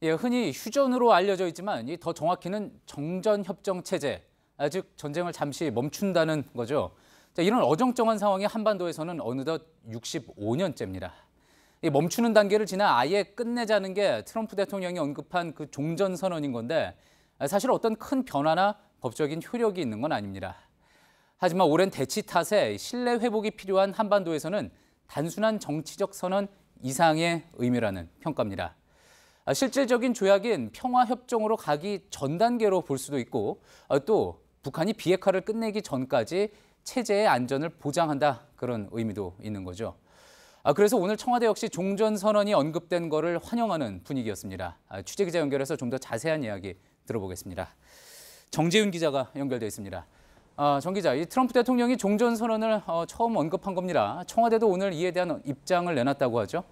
예, 흔히 휴전으로 알려져 있지만 더 정확히는 정전협정 체제, 즉 전쟁을 잠시 멈춘다는 거죠. 자, 이런 어정쩡한 상황이 한반도에서는 어느덧 65년째입니다. 이 멈추는 단계를 지나 아예 끝내자는 게 트럼프 대통령이 언급한 그 종전선언인 건데 사실 어떤 큰 변화나 법적인 효력이 있는 건 아닙니다. 하지만 오랜 대치 탓에 신뢰 회복이 필요한 한반도에서는 단순한 정치적 선언 이상의 의미라는 평가입니다. 실질적인 조약인 평화협정으로 가기 전 단계로 볼 수도 있고 또 북한이 비핵화를 끝내기 전까지 체제의 안전을 보장한다 그런 의미도 있는 거죠. 그래서 오늘 청와대 역시 종전선언이 언급된 거를 환영하는 분위기였습니다. 취재기자 연결해서 좀 더 자세한 이야기 들어보겠습니다. 정재윤 기자가 연결돼 있습니다. 정 기자, 이 트럼프 대통령이 종전선언을 처음 언급한 겁니다. 청와대도 오늘 이에 대한 입장을 내놨다고 하죠?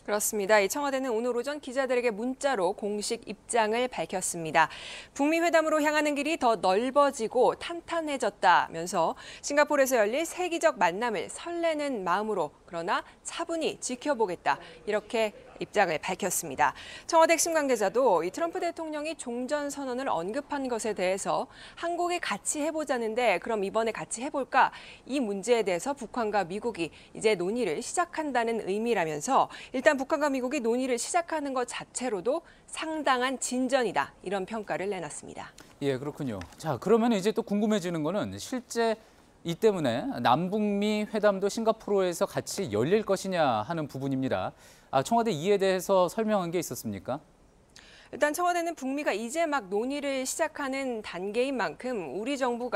그렇습니다. 이 청와대는 오늘 오전 기자들에게 문자로 공식 입장을 밝혔습니다. 북미 회담으로 향하는 길이 더 넓어지고 탄탄해졌다면서 싱가포르에서 열릴 세기적 만남을 설레는 마음으로 그러나 차분히 지켜보겠다 이렇게 입장을 밝혔습니다. 청와대 핵심 관계자도 이 트럼프 대통령이 종전선언을 언급한 것에 대해서 한국이 같이 해보자는데 그럼 이번에 같이 해볼까? 이 문제에 대해서 북한과 미국이 이제 논의를 시작한다는 의미라면서 일단 북한과 미국이 논의를 시작하는 것 자체로도 상당한 진전이다 이런 평가를 내놨습니다. 예, 그렇군요. 자, 그러면 이제 또 궁금해지는 거는 실제 이 때문에 남북미 회담도 싱가포르에서 같이 열릴 것이냐 하는 부분입니다. 청와대 이에 대해서 설명한 게 있었습니까? 일단 청와대는 북미가 이제 막 논의를 시작하는 단계인 만큼 우리 정부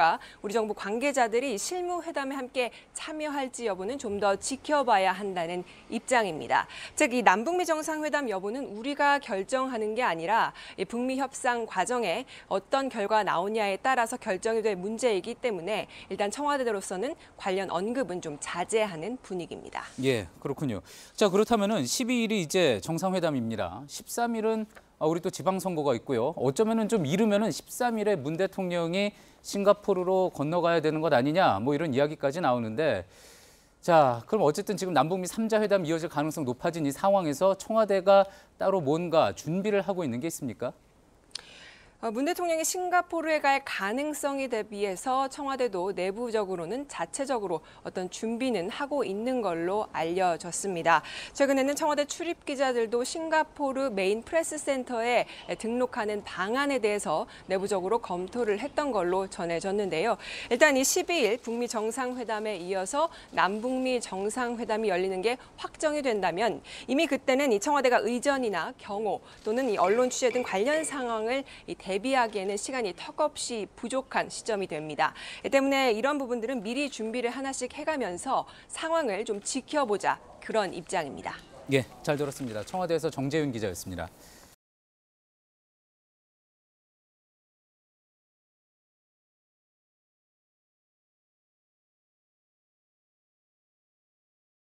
관계자들이 실무회담에 함께 참여할지 여부는 좀 더 지켜봐야 한다는 입장입니다. 즉, 이 남북미 정상회담 여부는 우리가 결정하는 게 아니라 북미 협상 과정에 어떤 결과 나오냐에 따라서 결정이 될 문제이기 때문에 일단 청와대로서는 관련 언급은 좀 자제하는 분위기입니다. 예, 그렇군요. 자, 그렇다면은 12일이 이제 정상회담입니다. 13일은 우리 또 지방선거가 있고요. 어쩌면은 좀 이르면은 13일에 문 대통령이 싱가포르로 건너가야 되는 것 아니냐 뭐 이런 이야기까지 나오는데 자, 그럼 어쨌든 지금 남북미 3자 회담 이어질 가능성 높아진 이 상황에서 청와대가 따로 뭔가 준비를 하고 있는 게 있습니까? 문 대통령이 싱가포르에 갈 가능성에 대비해서 청와대도 내부적으로는 자체적으로 어떤 준비는 하고 있는 걸로 알려졌습니다. 최근에는 청와대 출입 기자들도 싱가포르 메인 프레스 센터에 등록하는 방안에 대해서 내부적으로 검토를 했던 걸로 전해졌는데요. 일단 이 12일 북미 정상회담에 이어서 남북미 정상회담이 열리는 게 확정이 된다면 이미 그때는 이 청와대가 의전이나 경호 또는 이 언론 취재 등 관련 상황을 대비하기에는 시간이 턱없이 부족한 시점이 됩니다. 때문에 이런 부분들은 미리 준비를 하나씩 해가면서 상황을 좀 지켜보자 그런 입장입니다. 예, 잘 들었습니다. 청와대에서 정재윤 기자였습니다.